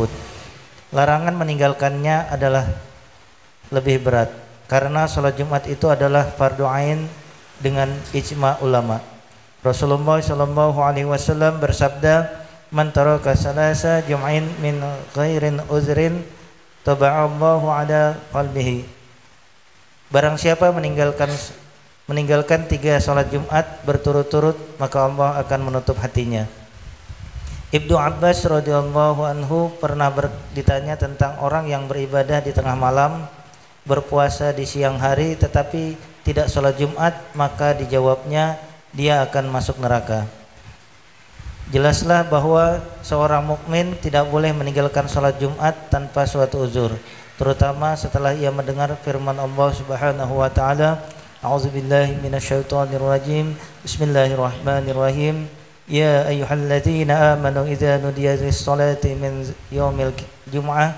tersebut. Larangan meninggalkannya adalah lebih berat karena sholat Jumat itu adalah fardu ain dengan ijma ulama. Rasulullah sallallahu alaihi wasallam bersabda, "Man taraka salasa jum'in min ghairin uzrin taba'allahu ala qalbihi." Barang siapa meninggalkan 3 sholat Jumat berturut-turut, maka Allah akan menutup hatinya. Ibnu Abbas radhiyallahu anhu pernah ditanya tentang orang yang beribadah di tengah malam, berpuasa di siang hari tetapi tidak sholat Jumat, maka dijawabnya dia akan masuk neraka. Jelaslah bahwa seorang mukmin tidak boleh meninggalkan sholat Jumat tanpa suatu uzur, terutama setelah ia mendengar firman Allah Subhanahu wa taala, A'udzubillahi minasyaitonirrajim. Bismillahirrahmanirrahim. Ya ayyuhalladzina amanu idza nudiya lis-salati min yaumil jum'ah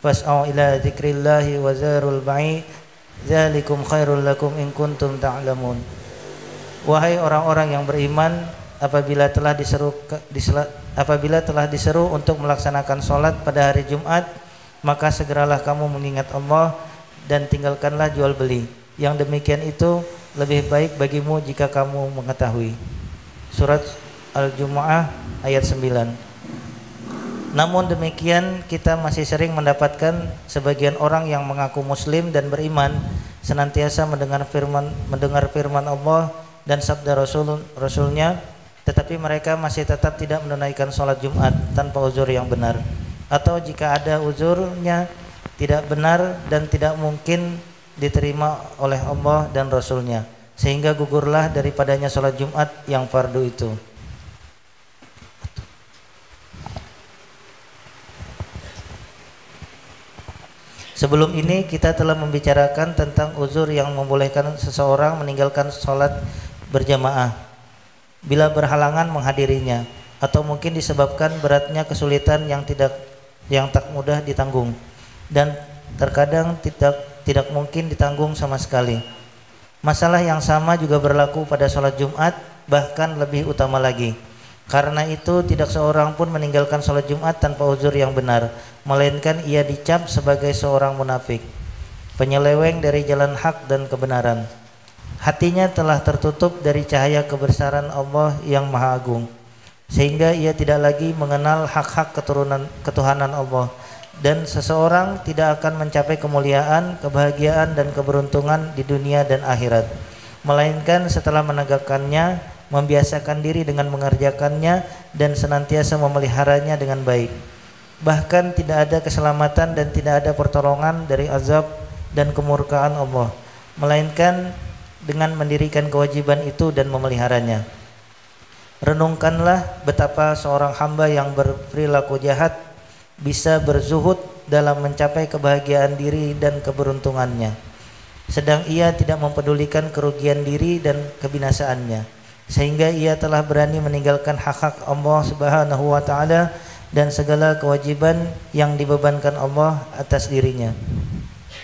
fas'au ila dzikrillahi wa zarul bai' dzalikum khairul lakum in kuntum ta'lamun. Wahai orang-orang yang beriman, apabila telah diseru untuk melaksanakan salat pada hari Jumat, maka segeralah kamu mengingat Allah dan tinggalkanlah jual beli. Yang demikian itu lebih baik bagimu jika kamu mengetahui. Surat Al-Jumu'ah ayat 9. Namun demikian, kita masih sering mendapatkan sebagian orang yang mengaku muslim dan beriman senantiasa mendengar firman Allah dan sabda Rasulnya, tetapi mereka masih tetap tidak menunaikan sholat Jumat tanpa uzur yang benar, atau jika ada uzurnya tidak benar dan tidak mungkin diterima oleh Allah dan Rasulnya, sehingga gugurlah daripadanya sholat Jumat yang fardu itu. Sebelum ini kita telah membicarakan tentang uzur yang membolehkan seseorang meninggalkan sholat berjamaah bila berhalangan menghadirinya, atau mungkin disebabkan beratnya kesulitan yang tak mudah ditanggung dan terkadang tidak mungkin ditanggung sama sekali. Masalah yang sama juga berlaku pada sholat Jumat, bahkan lebih utama lagi. Karena itu tidak seorang pun meninggalkan sholat Jumat tanpa uzur yang benar, melainkan ia dicap sebagai seorang munafik, penyeleweng dari jalan hak dan kebenaran. Hatinya telah tertutup dari cahaya kebesaran Allah yang Maha Agung, sehingga ia tidak lagi mengenal hak-hak ketuhanan Allah, dan seseorang tidak akan mencapai kemuliaan, kebahagiaan dan keberuntungan di dunia dan akhirat, melainkan setelah menegakkannya, membiasakan diri dengan mengerjakannya dan senantiasa memeliharanya dengan baik. Bahkan tidak ada keselamatan dan tidak ada pertolongan dari azab dan kemurkaan Allah, melainkan dengan mendirikan kewajiban itu dan memeliharanya. Renungkanlah betapa seorang hamba yang berperilaku jahat bisa berzuhud dalam mencapai kebahagiaan diri dan keberuntungannya, sedang ia tidak mempedulikan kerugian diri dan kebinasaannya, sehingga ia telah berani meninggalkan hak-hak Allah Subhanahu wa taala dan segala kewajiban yang dibebankan Allah atas dirinya.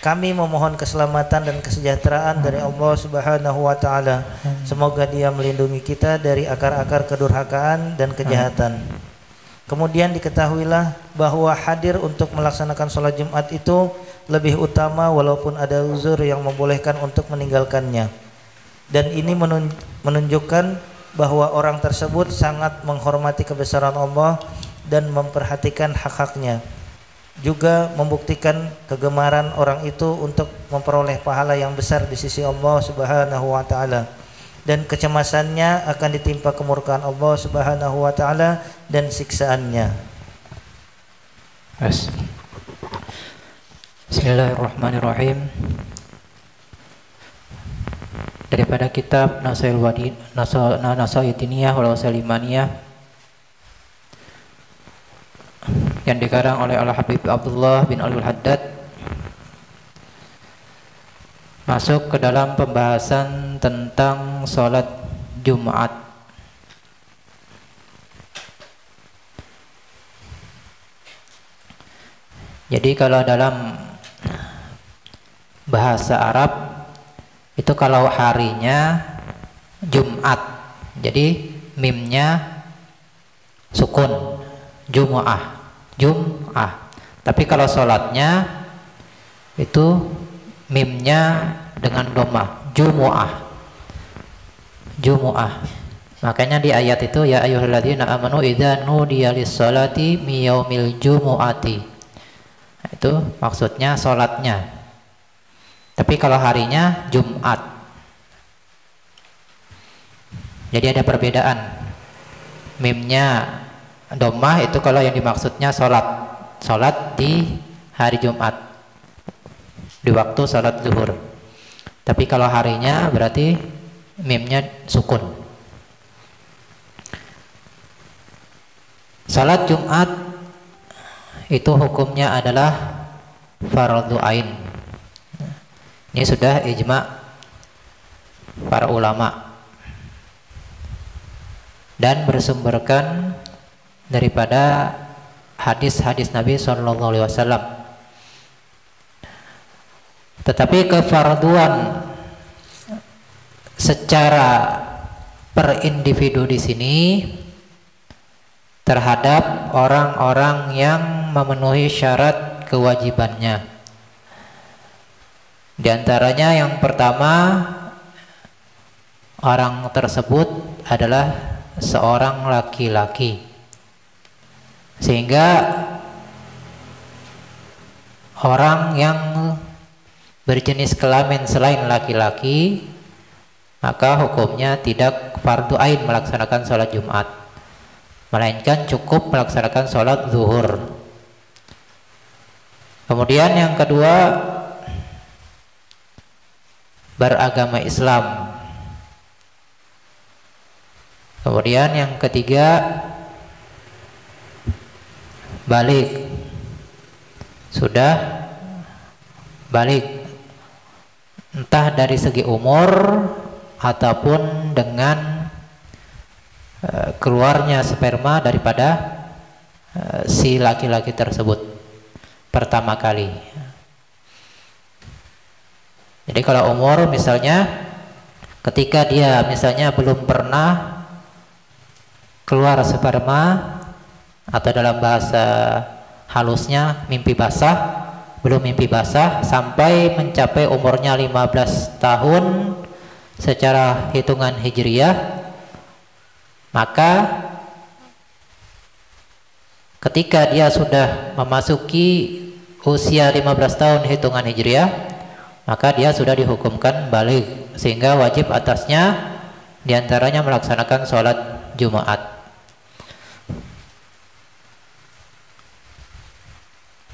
Kami memohon keselamatan dan kesejahteraan dari Allah Subhanahu wa taala. Semoga Dia melindungi kita dari akar-akar kedurhakaan dan kejahatan. Kemudian diketahuilah bahwa hadir untuk melaksanakan sholat Jumat itu lebih utama walaupun ada uzur yang membolehkan untuk meninggalkannya. Dan ini menunjukkan bahwa orang tersebut sangat menghormati kebesaran Allah dan memperhatikan hak-haknya. Juga membuktikan kegemaran orang itu untuk memperoleh pahala yang besar di sisi Allah Subhanahu wa taala, dan kecemasannya akan ditimpa kemurkaan Allah Subhanahu wa taala dan siksaannya. Bismillahirrahmanirrahim. Daripada kitab Nasaidiniyah wal Wasalimaniyah yang dikarang oleh Al-Habib Abdullah bin Alul Haddad, masuk ke dalam pembahasan tentang sholat Jumat. Jadi kalau dalam bahasa Arab itu kalau harinya Jumat, jadi mimnya sukun, Jumu'ah, Jum'ah. Tapi kalau sholatnya itu mimnya dengan dhammah, Jumu'ah. Jumu'ah. Makanya di ayat itu ya ayyuhalladzina amanu idza nudiya lis-sholati mi yaumil jumu'ati. Itu maksudnya sholatnya. Tapi kalau harinya Jumat. Jadi ada perbedaan. Mimnya dhammah itu kalau yang dimaksudnya sholat. Sholat di hari Jumat, di waktu sholat zuhur. Tapi kalau harinya berarti mimnya sukun. Sholat Jumat itu hukumnya adalah fardhu ain. Ini sudah ijma' para ulama dan bersumberkan daripada hadis-hadis Nabi SAW. Tetapi kefarduan secara per individu di sini terhadap orang-orang yang memenuhi syarat kewajibannya. Di antaranya yang pertama, orang tersebut adalah seorang laki-laki. Sehingga orang yang berjenis kelamin selain laki-laki, maka hukumnya tidak fardu ain melaksanakan sholat Jumat, melainkan cukup melaksanakan sholat zuhur. Kemudian yang kedua, beragama Islam. Kemudian yang ketiga, balik, sudah balik, entah dari segi umur ataupun dengan keluarnya sperma daripada si laki-laki tersebut pertama kali. Jadi kalau umur misalnya ketika dia misalnya belum pernah keluar sperma, atau dalam bahasa halusnya mimpi basah, belum mimpi basah sampai mencapai umurnya 15 tahun secara hitungan hijriyah, maka ketika dia sudah memasuki usia 15 tahun hitungan hijriyah, maka dia sudah dihukumkan balik, sehingga wajib atasnya diantaranya melaksanakan sholat Jumat.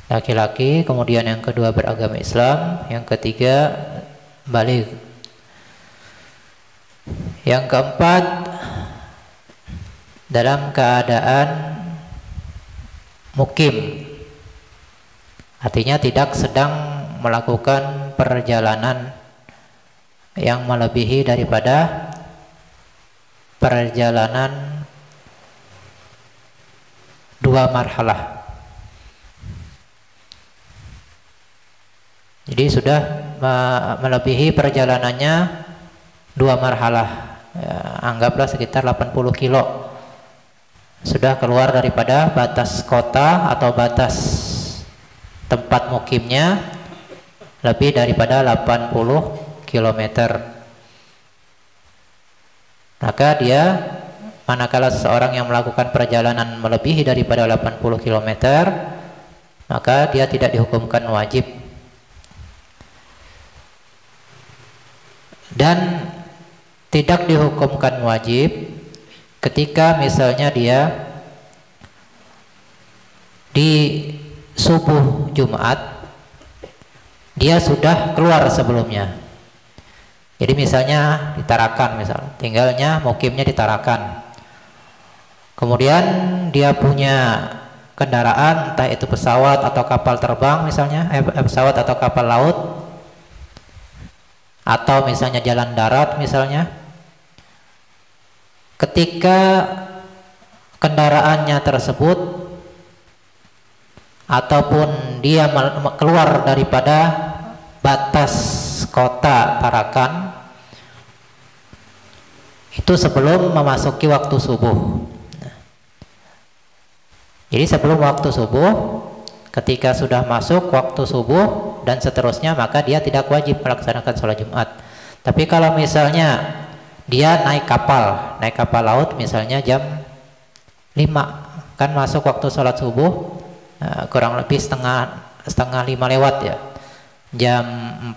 Laki-laki, kemudian yang kedua beragama Islam, yang ketiga balik, yang keempat dalam keadaan mukim, artinya tidak sedang melakukan perjalanan yang melebihi daripada perjalanan 2 marhalah. Jadi sudah melebihi perjalanannya 2 marhalah, ya, anggaplah sekitar 80 kilo. Sudah keluar daripada batas kota atau batas tempat mukimnya lebih daripada 80 km. Maka dia, manakala seseorang yang melakukan perjalanan melebihi daripada 80 km, maka dia tidak dihukumkan wajib. Dan tidak dihukumkan wajib ketika misalnya dia di subuh Jumat dia sudah keluar sebelumnya. Jadi misalnya di Tarakan, misal tinggalnya mukimnya di Tarakan, kemudian dia punya kendaraan, entah itu pesawat atau kapal terbang misalnya, pesawat atau kapal laut, atau misalnya jalan darat misalnya. Ketika kendaraannya tersebut ataupun dia keluar daripada batas kota Tarakan itu sebelum memasuki waktu subuh. Jadi sebelum waktu subuh Ketika sudah masuk waktu subuh dan seterusnya, maka dia tidak wajib melaksanakan sholat Jumat. Tapi kalau misalnya dia naik kapal laut misalnya jam 5, kan masuk waktu sholat subuh kurang lebih setengah 5 lewat ya, jam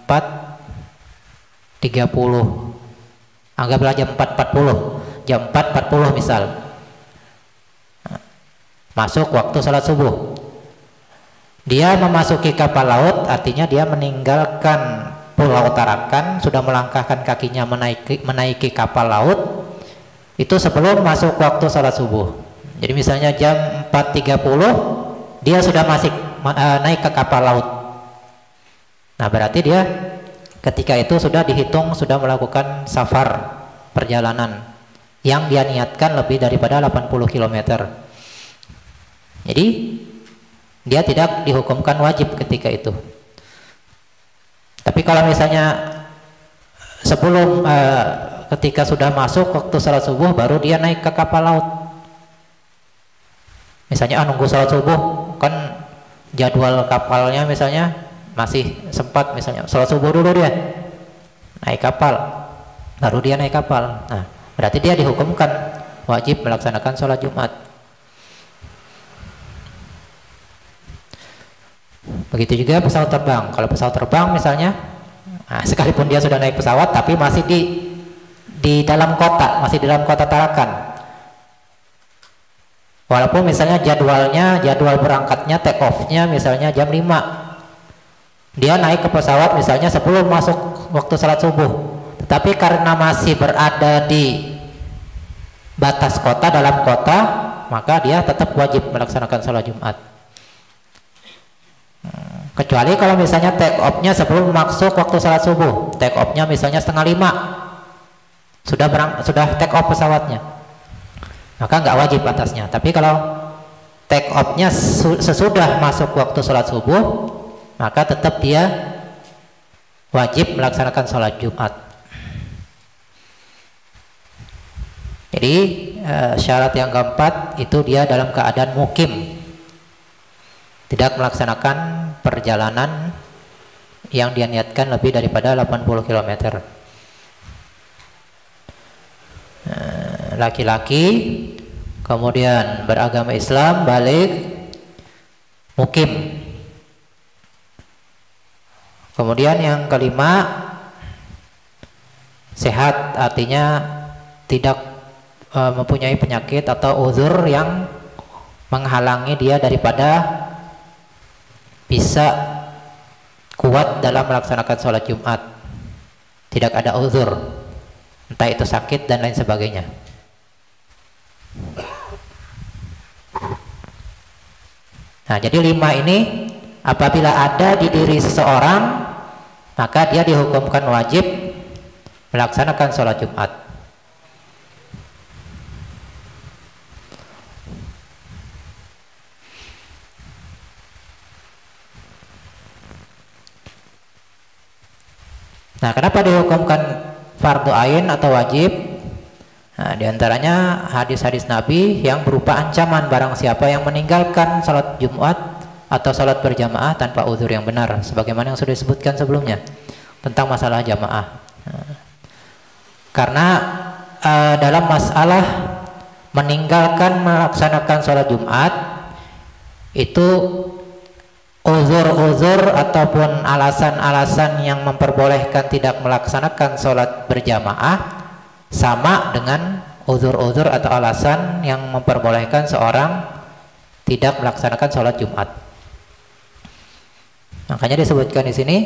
4.30, anggaplah jam 4.40 misal, masuk waktu sholat subuh. Dia memasuki kapal laut, artinya dia meninggalkan Pulau Tarakan, sudah melangkahkan kakinya menaiki kapal laut itu sebelum masuk waktu sholat subuh. Jadi misalnya jam 4.30 dia sudah naik ke kapal laut. Nah berarti dia ketika itu sudah dihitung sudah melakukan safar, perjalanan yang dia niatkan lebih daripada 80 km. Jadi dia tidak dihukumkan wajib ketika itu. Tapi kalau misalnya sebelum ketika sudah masuk waktu sholat subuh baru dia naik ke kapal laut, misalnya nunggu sholat subuh, kan jadwal kapalnya misalnya masih sempat, misalnya sholat subuh dulu dia naik kapal, baru dia naik kapal. Nah berarti dia dihukumkan wajib melaksanakan sholat Jumat. Begitu juga pesawat terbang. Kalau pesawat terbang misalnya, sekalipun dia sudah naik pesawat tapi masih di dalam kota, masih di dalam kota Tarakan. Walaupun misalnya jadwal berangkatnya, take off-nya misalnya jam 5. Dia naik ke pesawat misalnya sebelum masuk waktu salat subuh. Tetapi karena masih berada di batas kota, dalam kota, maka dia tetap wajib melaksanakan sholat Jumat. Kecuali kalau misalnya take off-nya sebelum masuk waktu salat subuh, take off-nya misalnya 4:30, sudah take off pesawatnya, maka nggak wajib atasnya. Tapi kalau take off-nya sesudah masuk waktu salat subuh, maka tetap dia wajib melaksanakan sholat Jumat. Jadi syarat yang keempat itu dia dalam keadaan mukim, tidak melaksanakan perjalanan yang dia niatkan lebih daripada 80 km. Laki-laki, kemudian beragama Islam, balik, mukim. Kemudian yang kelima, sehat, artinya tidak mempunyai penyakit atau uzur yang menghalangi dia daripada bisa kuat dalam melaksanakan sholat Jumat. Tidak ada uzur, entah itu sakit dan lain sebagainya. Nah, jadi 5 ini apabila ada di diri seseorang, maka dia dihukumkan wajib melaksanakan sholat Jumat. Nah, kenapa dihukumkan fardu ain atau wajib? Nah, diantaranya hadis-hadis Nabi yang berupa ancaman barang siapa yang meninggalkan sholat Jumat atau sholat berjamaah tanpa uzur yang benar, sebagaimana yang sudah disebutkan sebelumnya tentang masalah jamaah. Karena dalam masalah meninggalkan melaksanakan sholat Jumat itu uzur-uzur ataupun alasan-alasan yang memperbolehkan tidak melaksanakan sholat berjamaah sama dengan uzur-uzur atau alasan yang memperbolehkan seorang tidak melaksanakan sholat Jumat. Makanya disebutkan di sini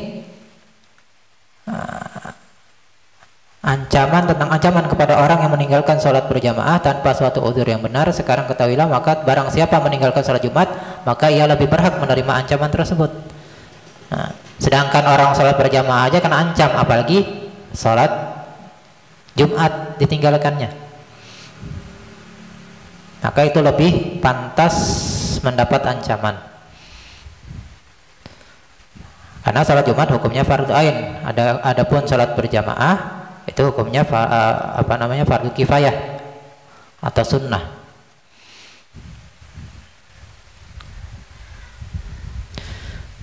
ancaman kepada orang yang meninggalkan sholat berjamaah tanpa suatu uzur yang benar. Sekarang ketahuilah, maka barang siapa meninggalkan sholat Jumat, maka ia lebih berhak menerima ancaman tersebut. Nah, sedangkan orang sholat berjamaah aja kena ancam, apalagi sholat Jumat ditinggalkannya. Maka itu lebih pantas mendapat ancaman. Karena sholat Jumat hukumnya fardhu ain. Adapun sholat berjamaah itu hukumnya fardu kifayah atau sunnah.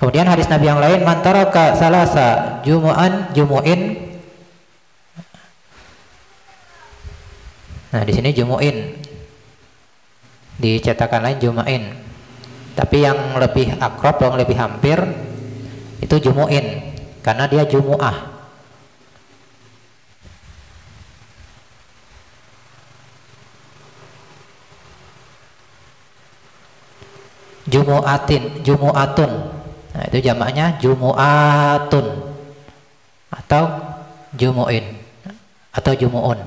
Kemudian hadis Nabi yang lain, man taraka salasa jumu'in. Nah, di sini jumu'in. Di cetakan lain jumu'in. Tapi yang lebih akrab, yang lebih hampir itu jumu'in karena dia jumu'ah. Jumu'atun. Nah, itu jamaknya jumu'atun atau jumu'in atau jumu'un.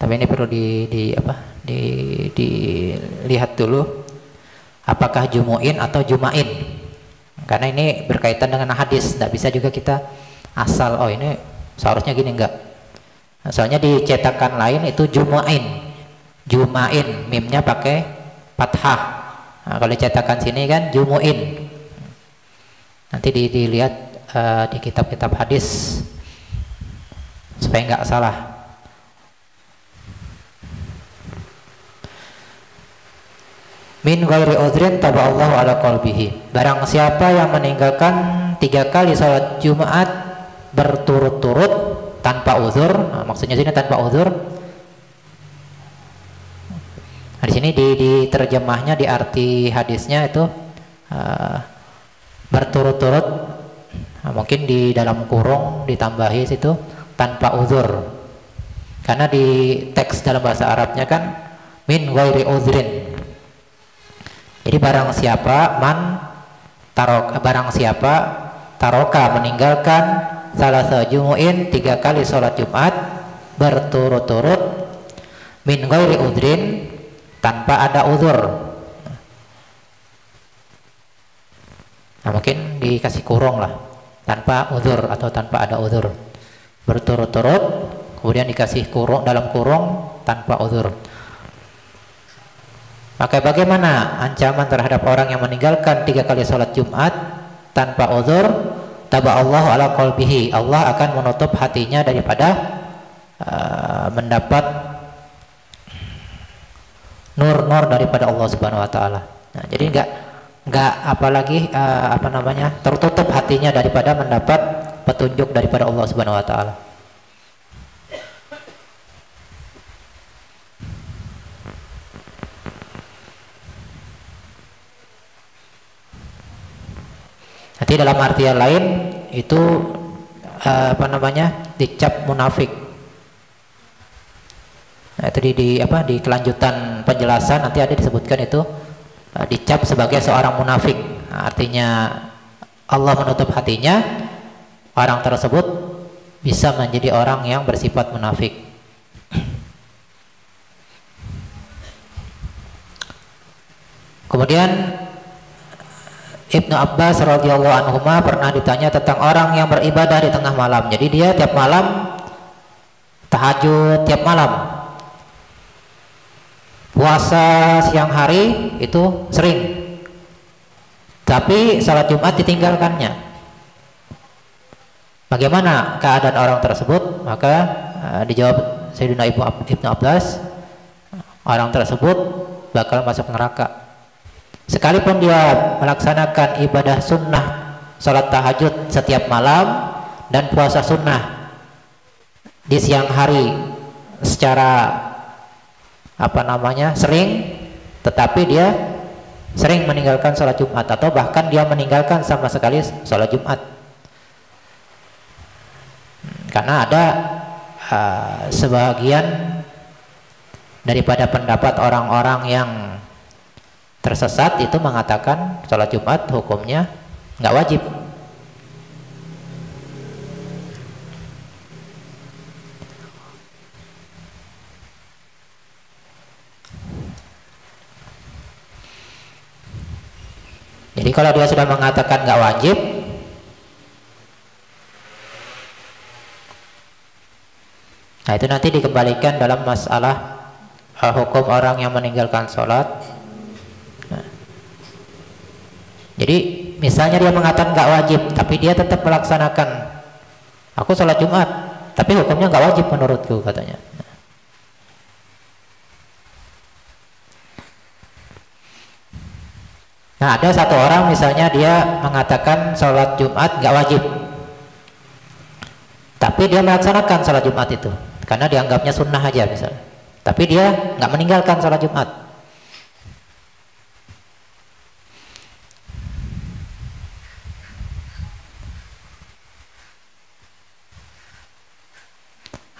Tapi ini perlu dilihat dulu apakah jumu'in atau juma'in, karena ini berkaitan dengan hadis. Tidak bisa juga kita asal oh ini seharusnya gini, enggak. Soalnya di cetakan lain itu juma'in, mimnya pakai fathah. Nah, kalau di cetakan sini kan jumu'in. Nanti dilihat di kitab-kitab hadis supaya nggak salah. Min ghairi udhrin taballahu ala qalbihi. Barang siapa yang meninggalkan 3 kali salat Jumat berturut-turut tanpa uzur, nah, maksudnya sini tanpa uzur. Nah, di sini di terjemahnya, di arti hadisnya itu berturut-turut. Nah, mungkin di dalam kurung ditambahi situ tanpa uzur. Karena di teks dalam bahasa Arabnya kan min ghairi udhrin. Jadi barang siapa taroka meninggalkan salasa jumu'in 3 kali sholat Jumat berturut-turut min ghairi udhrin tanpa ada uzur. Nah, mungkin dikasih kurung lah, tanpa uzur atau tanpa ada uzur. Berturut-turut kemudian dikasih kurung, dalam kurung tanpa uzur. Maka bagaimana ancaman terhadap orang yang meninggalkan 3 kali sholat Jumat tanpa uzur? Taballahu ala qalbihi. Allah akan menutup hatinya daripada mendapat nur-nur daripada Allah Subhanahu wa taala. Nah, jadi enggak apalagi tertutup hatinya daripada mendapat petunjuk daripada Allah Subhanahu wa taala. Nanti dalam artian lain itu dicap munafik. Nah, itu di kelanjutan penjelasan nanti ada disebutkan itu dicap sebagai seorang munafik. Nah, artinya Allah menutup hatinya, orang tersebut bisa menjadi orang yang bersifat munafik. Kemudian Ibnu Abbas radhiyallahu anhuma pernah ditanya tentang orang yang beribadah di tengah malam. Jadi dia tiap malam tahajud, tiap malam puasa siang hari itu sering, tapi salat Jumat ditinggalkannya. Bagaimana keadaan orang tersebut? Maka dijawab Sayyidina Ibnu Abbas, orang tersebut bakal masuk neraka. Sekalipun dia melaksanakan ibadah sunnah salat tahajud setiap malam dan puasa sunnah di siang hari secara sering, tetapi dia sering meninggalkan salat Jumat atau bahkan dia meninggalkan sama sekali salat Jumat. Karena ada sebagian daripada pendapat orang-orang yang tersesat itu mengatakan sholat Jumat hukumnya nggak wajib. Jadi kalau dia sudah mengatakan nggak wajib, nah itu nanti dikembalikan dalam masalah hukum orang yang meninggalkan sholat. Jadi misalnya dia mengatakan nggak wajib, tapi dia tetap melaksanakan. Aku sholat Jumat, tapi hukumnya nggak wajib menurutku, katanya. Nah, ada satu orang misalnya dia mengatakan sholat Jumat nggak wajib, tapi dia melaksanakan sholat Jumat itu karena dianggapnya sunnah aja misalnya. Tapi dia nggak meninggalkan sholat Jumat.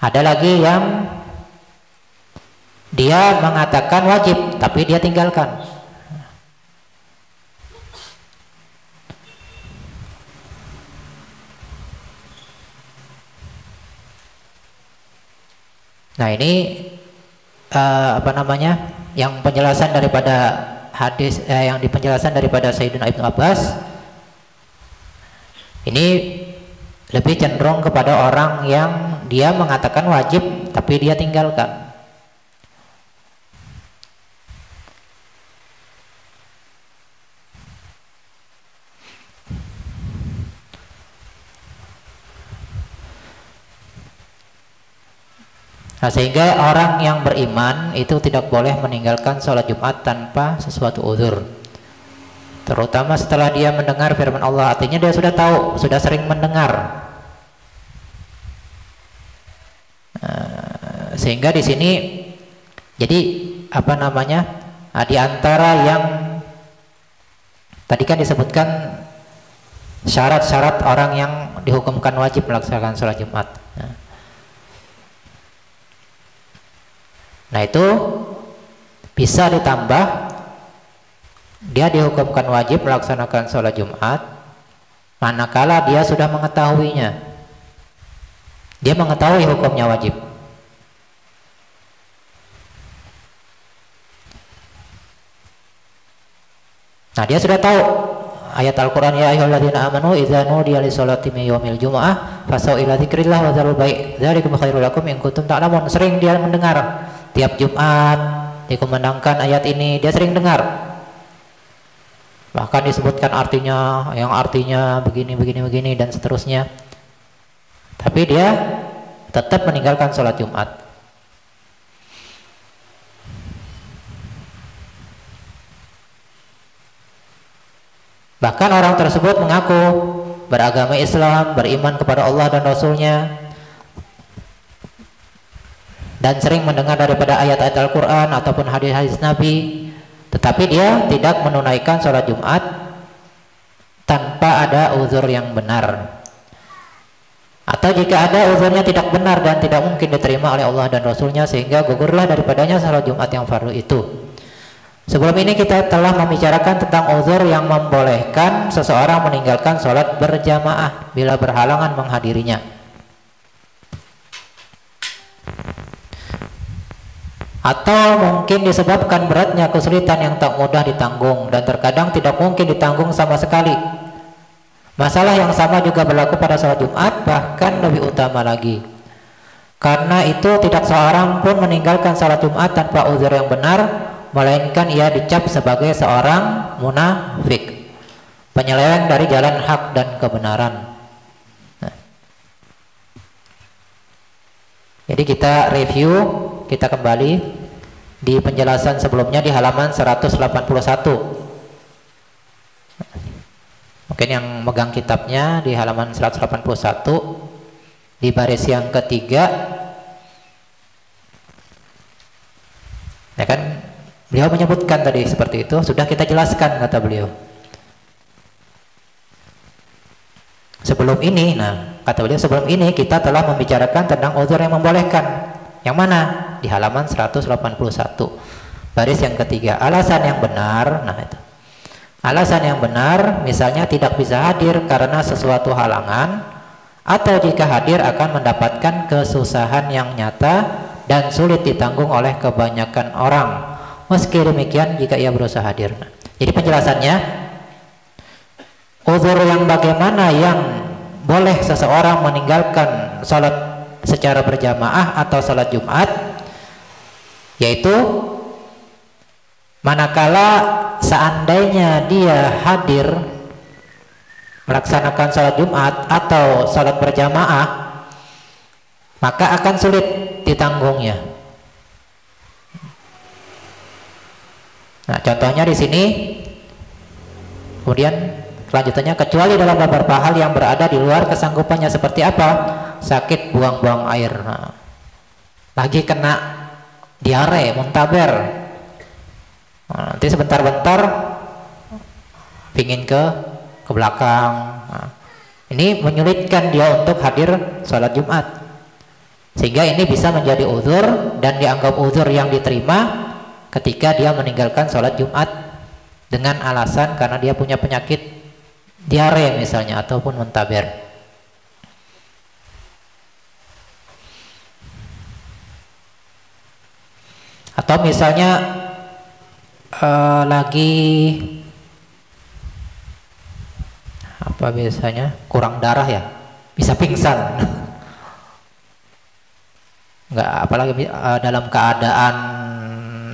Ada lagi yang dia mengatakan wajib, tapi dia tinggalkan. Nah, ini apa namanya? Yang penjelasan daripada hadis yang penjelasan daripada Sayyidina Ibnu Abbas ini lebih cenderung kepada orang yang dia mengatakan wajib tapi dia tinggalkan. Nah, sehingga orang yang beriman itu tidak boleh meninggalkan sholat Jumat tanpa sesuatu uzur, terutama setelah dia mendengar firman Allah. Artinya dia sudah tahu, sudah sering mendengar. Sehingga di sini jadi apa namanya, di antara yang tadi kan disebutkan syarat-syarat orang yang dihukumkan wajib melaksanakan sholat Jumat. Nah, itu bisa ditambah, dia dihukumkan wajib melaksanakan sholat Jumat manakala dia sudah mengetahuinya, dia mengetahui hukumnya wajib. Nah, dia sudah tahu ayat Al-Quran, ya ayyuhalladzina amanu idza nudiya lis-sholati min yaumil jumu'ah fasau ila dzikrillah wa dzarul bai' dzalikum khairul lakum in kuntum ta'lamun. Sering dia mendengar, tiap Jumat dikumandangkan ayat ini, dia sering dengar. Bahkan disebutkan artinya, yang artinya begini dan seterusnya. Tapi dia tetap meninggalkan sholat Jumat. Bahkan orang tersebut mengaku beragama Islam, beriman kepada Allah dan Rasulnya, dan sering mendengar daripada ayat-ayat Al-Quran ataupun hadis-hadis Nabi, tetapi dia tidak menunaikan sholat Jumat tanpa ada uzur yang benar. Atau jika ada uzurnya tidak benar dan tidak mungkin diterima oleh Allah dan Rasulnya, sehingga gugurlah daripadanya sholat Jumat yang fardu itu. Sebelum ini kita telah membicarakan tentang uzur yang membolehkan seseorang meninggalkan sholat berjamaah bila berhalangan menghadirinya. Atau mungkin disebabkan beratnya kesulitan yang tak mudah ditanggung dan terkadang tidak mungkin ditanggung sama sekali. Masalah yang sama juga berlaku pada sholat Jumat, bahkan lebih utama lagi. Karena itu tidak seorang pun meninggalkan sholat Jumat tanpa uzur yang benar, melainkan ia dicap sebagai seorang munafik, penyeleweng dari jalan hak dan kebenaran. Jadi kita review, kita kembali di penjelasan sebelumnya di halaman 181. Mungkin yang megang kitabnya di halaman 181 di baris yang ketiga. Ya kan, beliau menyebutkan tadi seperti itu, sudah kita jelaskan kata beliau. Sebelum ini, kata beliau, sebelum ini kita telah membicarakan tentang uzur yang membolehkan. Yang mana? Di halaman 181 baris yang ketiga. Alasan yang benar, itu. Alasan yang benar misalnya tidak bisa hadir karena sesuatu halangan, atau jika hadir akan mendapatkan kesusahan yang nyata dan sulit ditanggung oleh kebanyakan orang. Meski demikian jika ia berusaha hadir. Jadi penjelasannya, uzur yang bagaimana yang boleh seseorang meninggalkan sholat secara berjamaah atau sholat Jumat, yaitu manakala seandainya dia hadir melaksanakan sholat Jumat atau sholat berjamaah, maka akan sulit ditanggungnya. Nah, contohnya di sini, kemudian kelanjutannya, kecuali dalam beberapa hal yang berada di luar kesanggupannya. Seperti apa? Sakit buang-buang air. Nah, lagi kena diare, muntaber. Nah, nanti sebentar-bentar pingin ke belakang. Nah, ini menyulitkan dia untuk hadir sholat Jumat, sehingga ini bisa menjadi uzur dan dianggap uzur yang diterima ketika dia meninggalkan sholat Jumat dengan alasan karena dia punya penyakit diare misalnya ataupun muntaber. Atau misalnya lagi apa, biasanya kurang darah ya, bisa pingsan. Nggak, apalagi dalam keadaan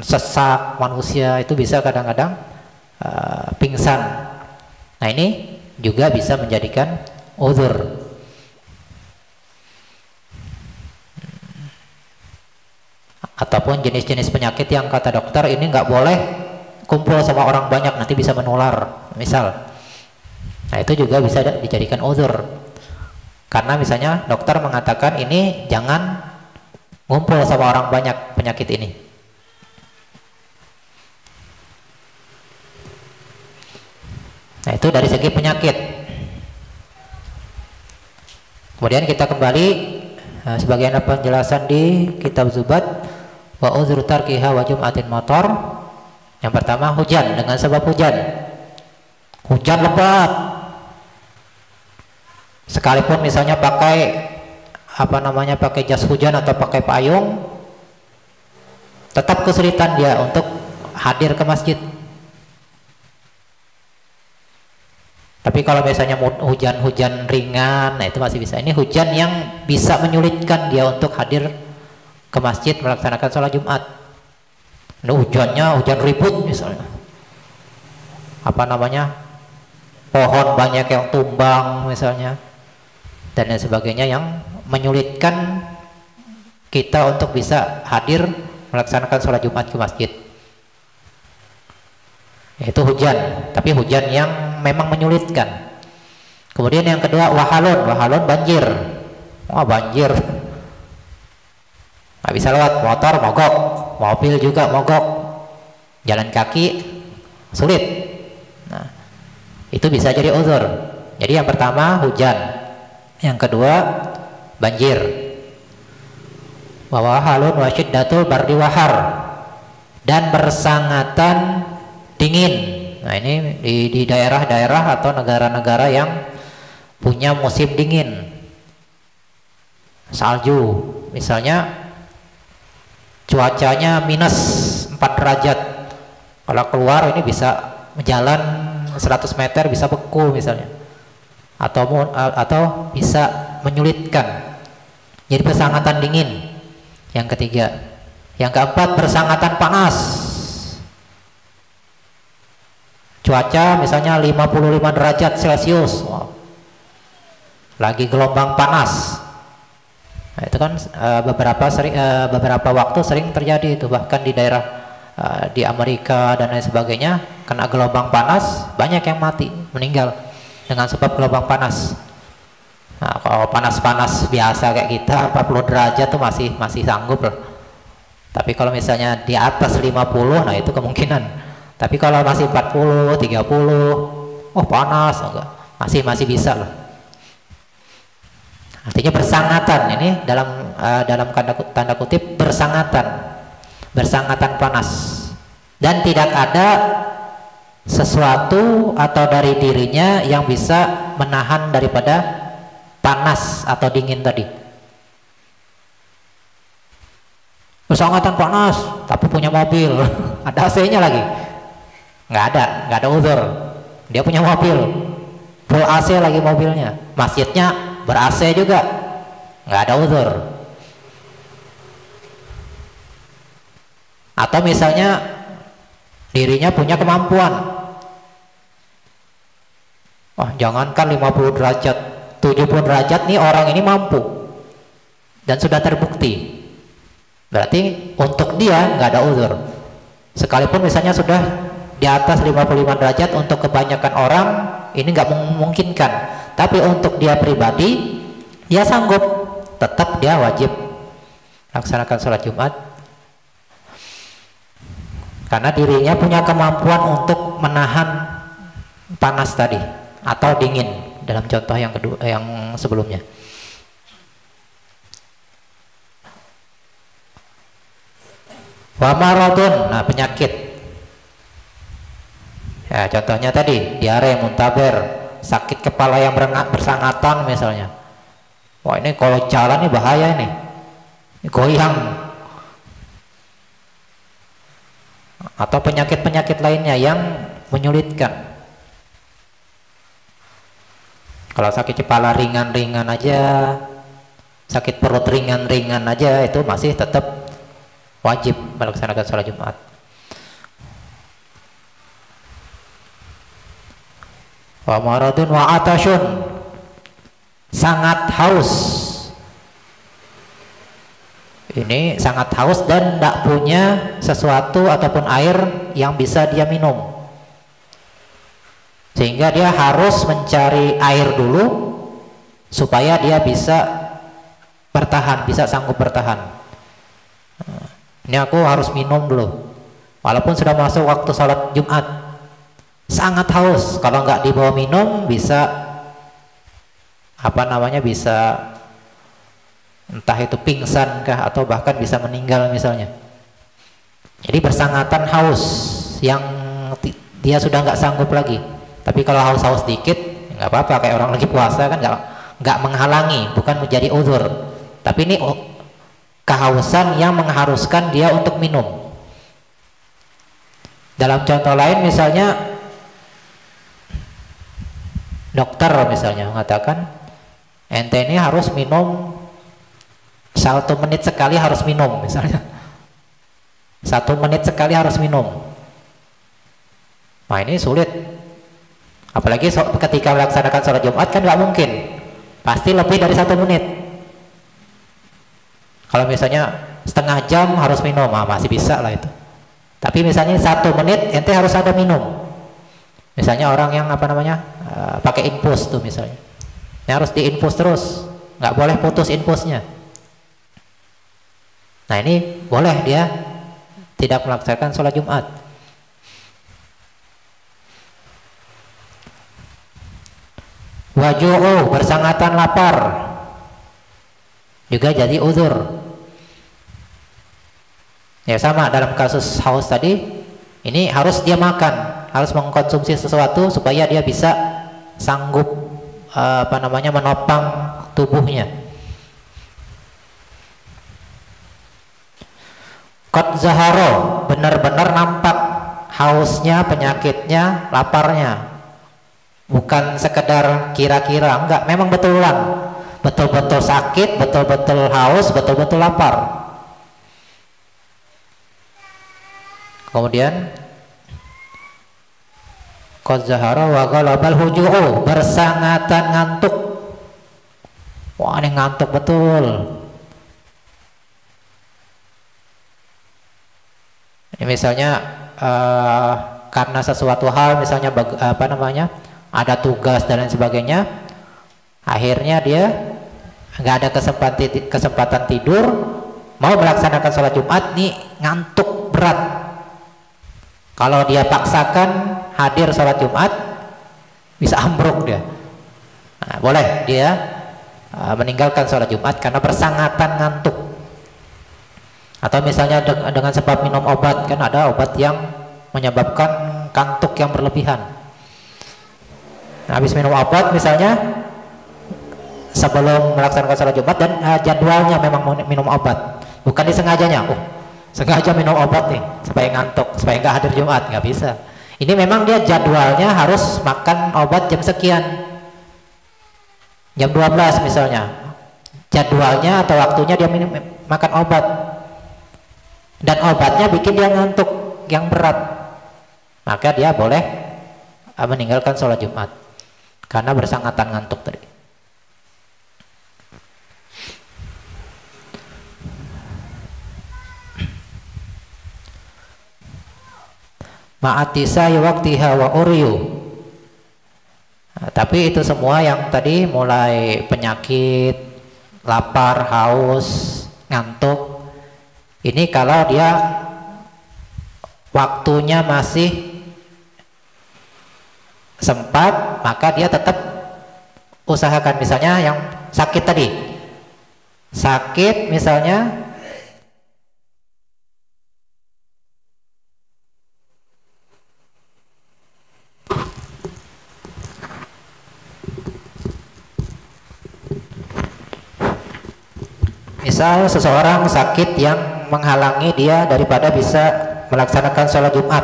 sesak manusia itu bisa kadang-kadang pingsan. Nah, ini juga bisa menjadikan uzur. Ataupun jenis-jenis penyakit yang kata dokter ini nggak boleh kumpul sama orang banyak, nanti bisa menular misal. Nah, itu juga bisa dijadikan uzur, karena misalnya dokter mengatakan ini jangan ngumpul sama orang banyak penyakit ini. Nah, itu dari segi penyakit. Kemudian kita kembali sebagian penjelasan di kitab Zubat, wa uzur tarkiha wa jum'atin motor. Yang pertama, hujan dengan sebab hujan. Hujan lebat. Sekalipun misalnya pakai pakai jas hujan atau pakai payung, tetap kesulitan dia untuk hadir ke masjid. Tapi kalau misalnya hujan-hujan ringan, nah itu masih bisa. Ini hujan yang bisa menyulitkan dia untuk hadir ke masjid melaksanakan sholat Jumat. Nah, hujannya hujan ribut misalnya, pohon banyak yang tumbang misalnya, dan lain sebagainya, yang menyulitkan kita untuk bisa hadir melaksanakan sholat Jumat ke masjid. Itu hujan, tapi hujan yang memang menyulitkan. Kemudian yang kedua, wahalun banjir. Banjir, nggak bisa lewat, motor mogok, mobil juga mogok, jalan kaki sulit. Nah, itu bisa jadi uzur. Jadi yang pertama hujan, yang kedua banjir. Wahalun wasyiddatul bardi wahar, dan bersangatan dingin. Nah, ini di daerah-daerah atau negara-negara yang punya musim dingin, salju misalnya, cuacanya minus 4 derajat, kalau keluar ini bisa jalan 100 meter bisa beku misalnya, atau bisa menyulitkan, jadi bersangatan dingin. Yang ketiga. Yang keempat, bersangatan panas. Cuaca misalnya 55 derajat Celcius, lagi gelombang panas. Nah, itu kan beberapa waktu sering terjadi itu, bahkan di daerah di Amerika dan lain sebagainya, kena gelombang panas banyak yang mati, meninggal dengan sebab gelombang panas. Nah, kalau panas-panas biasa kayak kita 40 derajat tuh masih sanggup lah. Tapi kalau misalnya di atas 50, nah itu kemungkinan. Tapi kalau masih 40, 30, panas, enggak, masih bisa lah. Artinya bersangatan, ini dalam tanda kutip bersangatan panas, dan tidak ada sesuatu atau dari dirinya yang bisa menahan daripada panas atau dingin tadi. Bersangatan panas, tapi punya mobil, ada AC-nya lagi, nggak ada uzur. Dia punya mobil full AC lagi mobilnya, masjidnya ber-AC juga, nggak ada uzur. Atau misalnya dirinya punya kemampuan Wah, jangankan 50 derajat, 70 derajat nih orang ini mampu dan sudah terbukti. Berarti untuk dia nggak ada uzur. Sekalipun misalnya sudah di atas 55 derajat, untuk kebanyakan orang ini nggak memungkinkan. Tapi untuk dia pribadi, dia sanggup, tetap dia wajib laksanakan sholat Jumat. Karena dirinya punya kemampuan untuk menahan panas tadi atau dingin dalam contoh yang kedua, yang sebelumnya. Wa maradun, nah penyakit. Ya, contohnya tadi diare, muntaber, sakit kepala yang bersangatan misalnya. Wah, ini kalau jalan ini bahaya ini goyang. Atau penyakit-penyakit lainnya yang menyulitkan. Kalau sakit kepala ringan-ringan aja, sakit perut ringan-ringan aja, itu masih tetap wajib melaksanakan sholat Jumat. Wa maradun wa atasyun, sangat haus. Ini sangat haus dan tidak punya sesuatu ataupun air yang bisa dia minum, sehingga dia harus mencari air dulu supaya dia bisa bertahan, bisa sanggup bertahan. Ini aku harus minum dulu, walaupun sudah masuk waktu sholat Jumat, sangat haus. Kalau nggak dibawa minum bisa bisa entah itu pingsan kah atau bahkan bisa meninggal misalnya. Jadi bersangatan haus yang dia sudah nggak sanggup lagi. Tapi kalau haus-haus dikit nggak apa-apa, kayak orang lagi puasa kan nggak menghalangi, bukan menjadi uzur. Tapi ini kehausan yang mengharuskan dia untuk minum. Dalam contoh lain misalnya dokter misalnya mengatakan ente ini harus minum 1 menit sekali, harus minum misalnya 1 menit sekali harus minum. Nah ini sulit, apalagi ketika melaksanakan sholat Jumat kan nggak mungkin, pasti lebih dari 1 menit. Kalau misalnya setengah jam harus minum, masih bisa lah itu. Tapi misalnya 1 menit ente harus ada minum. Misalnya orang yang pakai infus tuh misalnya, ini harus diinfus terus, nggak boleh putus infusnya. Nah ini boleh dia tidak melaksanakan sholat Jumat. Waju'u, bersangatan lapar, juga jadi uzur. Ya sama dalam kasus haus tadi, ini harus dia makan, harus mengkonsumsi sesuatu supaya dia bisa sanggup menopang tubuhnya. Qad zaharo, benar-benar nampak hausnya, penyakitnya, laparnya, bukan sekedar kira-kira, enggak, memang betulan, betul-betul sakit, betul-betul haus, betul-betul lapar. Kemudian qad zahara wa ghalabal huju'u, bersangatan ngantuk. Wah ini ngantuk betul. Ini misalnya karena sesuatu hal, misalnya ada tugas dan lain sebagainya, akhirnya dia nggak ada kesempatan tidur, mau melaksanakan sholat Jumat nih ngantuk berat. Kalau dia paksakan hadir sholat Jumat, bisa ambruk dia. Nah, boleh dia meninggalkan sholat Jumat karena bersangatan ngantuk. Atau misalnya dengan sebab minum obat, kan ada obat yang menyebabkan kantuk yang berlebihan. Nah, habis minum obat misalnya sebelum melaksanakan sholat Jumat dan jadwalnya memang minum obat, bukan disengajanya. Sengaja minum obat nih supaya ngantuk, supaya nggak hadir Jumat, nggak bisa. Ini memang dia jadwalnya harus makan obat jam sekian, jam 12 misalnya, jadwalnya atau waktunya dia makan obat, dan obatnya bikin dia ngantuk yang berat, maka dia boleh meninggalkan sholat Jumat. karena bersangatan ngantuk tadi. Ma'atisai waqtiha wa uryu. Nah, tapi itu semua yang tadi mulai penyakit, lapar, haus, ngantuk, ini kalau dia waktunya masih sempat, maka dia tetap usahakan. Misalnya yang sakit tadi, sakit misalnya misal seseorang sakit yang menghalangi dia daripada bisa melaksanakan sholat Jumat,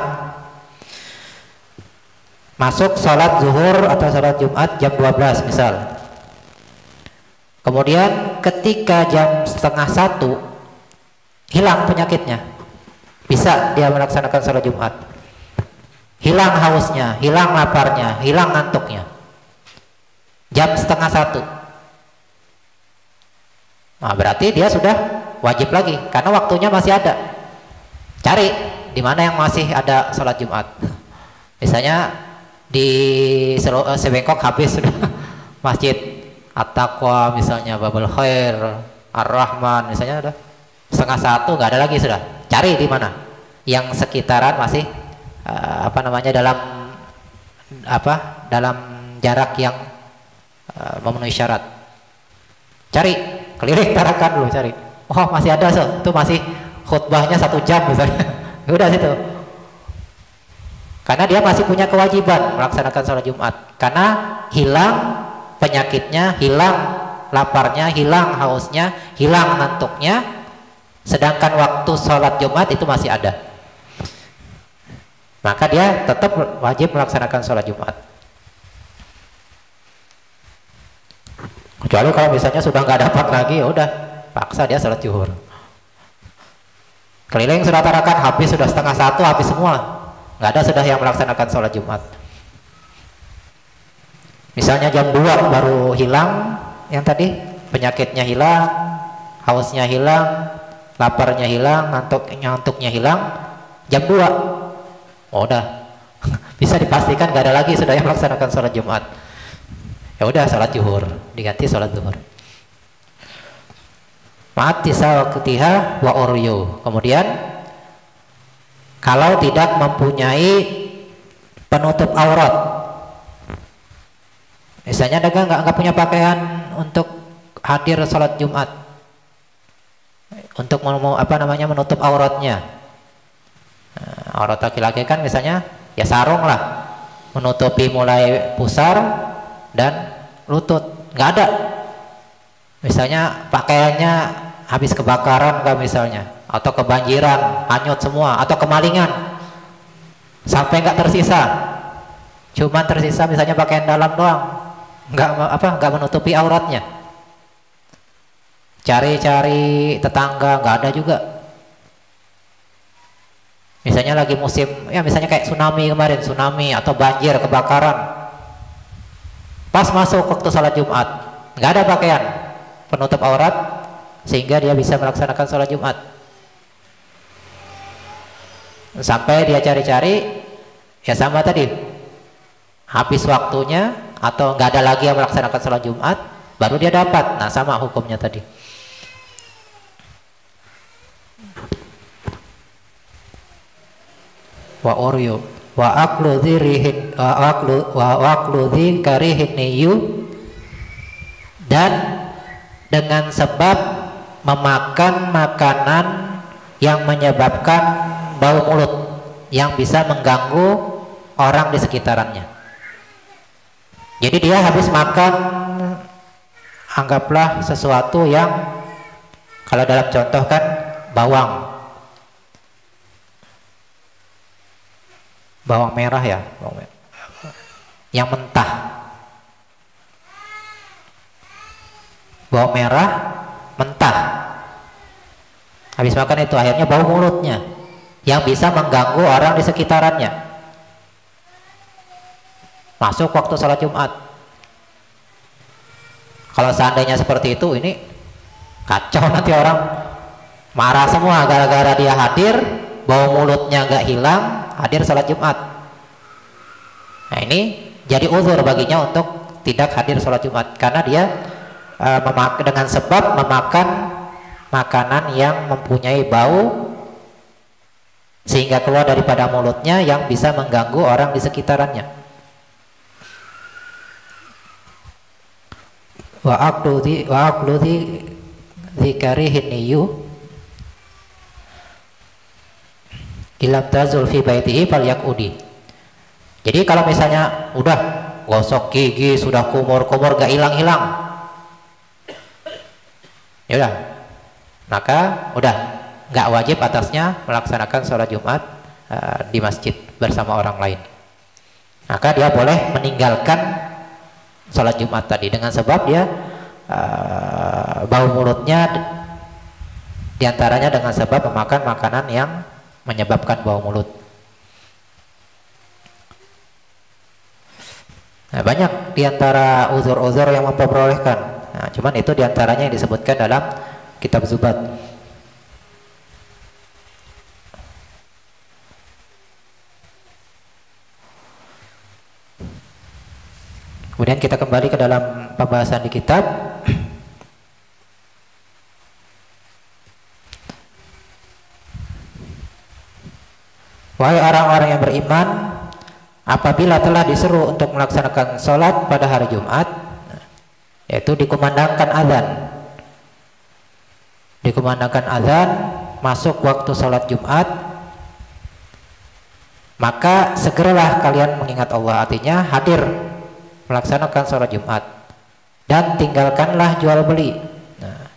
masuk sholat zuhur atau sholat Jumat jam 12 misal, kemudian ketika jam setengah 1 hilang penyakitnya, bisa dia melaksanakan sholat Jumat, hilang hausnya, hilang laparnya, hilang ngantuknya jam setengah 1. Nah, berarti dia sudah wajib lagi karena waktunya masih ada. Cari di mana yang masih ada sholat Jumat. Misalnya di sebengkok habis sudah masjid At-Taqwa misalnya, Babul Khair, Ar-Rahman misalnya udah setengah 1 nggak ada lagi, sudah cari di mana yang sekitaran masih dalam jarak yang memenuhi syarat. Cari, keliling Tarakan dulu, cari. Oh masih ada, itu masih khutbahnya 1 jam misalnya. Udah situ. Karena dia masih punya kewajiban melaksanakan sholat Jumat. Karena hilang penyakitnya, hilang laparnya, hilang hausnya, hilang ngantuknya. Sedangkan waktu sholat Jumat itu masih ada. Maka dia tetap wajib melaksanakan sholat Jumat. Kecuali kalau misalnya sudah nggak dapat lagi, ya udah paksa dia sholat zuhur. Keliling sudah Tarakan habis, sudah setengah 1 habis semua, nggak ada sudah yang melaksanakan sholat Jumat. Misalnya jam 2 baru hilang yang tadi, penyakitnya hilang, hausnya hilang, laparnya hilang, ngantuknya hilang, jam 2 oh udah bisa dipastikan nggak ada lagi sudah yang melaksanakan sholat Jumat. Ya udah sholat zuhur, diganti sholat zuhur. Ma'atisa waqtiha wa uryu. Kemudian kalau tidak mempunyai penutup aurat, misalnya dagang nggak punya pakaian untuk hadir sholat Jumat, untuk menutup auratnya. Nah, aurat laki-laki kan misalnya ya sarung lah, menutupi mulai pusar dan lutut, nggak ada. Misalnya pakaiannya habis kebakaran kan misalnya, atau kebanjiran, hanyut semua, atau kemalingan sampai nggak tersisa, cuman tersisa misalnya pakaian dalam doang, nggak menutupi auratnya. Cari-cari tetangga nggak ada juga. Misalnya lagi musim, ya misalnya kayak tsunami kemarin, tsunami atau banjir, kebakaran. Pas masuk waktu sholat Jumat, nggak ada pakaian penutup aurat sehingga dia bisa melaksanakan sholat Jumat. Sampai dia cari-cari, ya sama tadi, habis waktunya atau nggak ada lagi yang melaksanakan sholat Jumat, baru dia dapat. Nah sama hukumnya tadi. Wa uryu wa aklu dzirihin wa aklu dzikarihin niyu, dan dengan sebab memakan makanan yang menyebabkan bau mulut yang bisa mengganggu orang di sekitarannya. Jadi dia habis makan, anggaplah sesuatu yang kalau dalam contoh kan bawang merah ya, yang mentah, bawang merah mentah, habis makan itu akhirnya bau mulutnya yang bisa mengganggu orang di sekitarannya. Masuk waktu sholat Jumat, Kalau seandainya seperti itu, ini kacau, nanti orang marah semua gara-gara dia hadir, bau mulutnya nggak hilang, hadir sholat Jumat. Nah ini jadi uzur baginya untuk tidak hadir sholat Jumat karena dia dengan sebab memakan makanan yang mempunyai bau sehingga keluar daripada mulutnya yang bisa mengganggu orang di sekitarannya. Wa aqludhi dzikarihin niyu ilam tazul fi baitihi falyaqudi. Jadi kalau misalnya udah gosok gigi sudah kumur-kumur gak hilang-hilang, ya udah, maka udah nggak wajib atasnya melaksanakan sholat Jumat di masjid bersama orang lain. Maka dia boleh meninggalkan sholat Jumat tadi dengan sebab dia bau mulutnya diantaranya dengan sebab memakan makanan yang menyebabkan bau mulut. Nah, banyak diantara uzur-uzur yang memperbolehkan. Nah, cuman itu diantaranya yang disebutkan dalam kitab Zubat. Kemudian kita kembali ke dalam pembahasan di kitab. Wahai orang-orang yang beriman, apabila telah diseru untuk melaksanakan sholat pada hari Jumat, yaitu dikumandangkan azan, masuk waktu sholat Jumat, maka segeralah kalian mengingat Allah, artinya hadir melaksanakan sholat Jumat dan tinggalkanlah jual beli. Nah,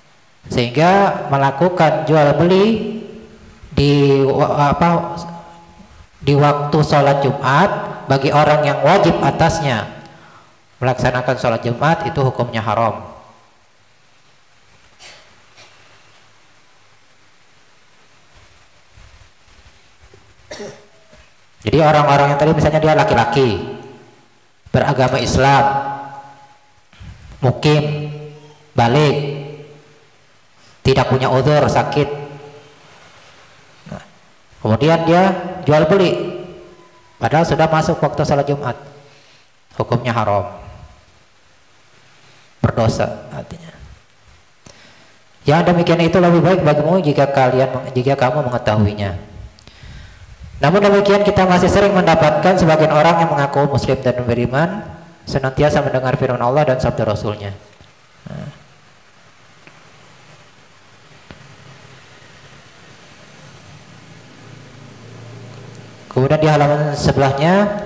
sehingga melakukan jual beli di waktu sholat Jumat bagi orang yang wajib atasnya melaksanakan sholat Jumat itu hukumnya haram. Jadi orang-orang yang tadi misalnya dia laki-laki beragama Islam, mukim, balik, tidak punya uzur, sakit, nah, kemudian dia jual beli padahal sudah masuk waktu salat Jumat, hukumnya haram, berdosa artinya. Yang demikian itu lebih baik bagimu jika kamu mengetahuinya. Namun demikian kita masih sering mendapatkan sebagian orang yang mengaku muslim dan beriman senantiasa mendengar firman Allah dan sabda Rasulnya. Nah. Kemudian di halaman sebelahnya,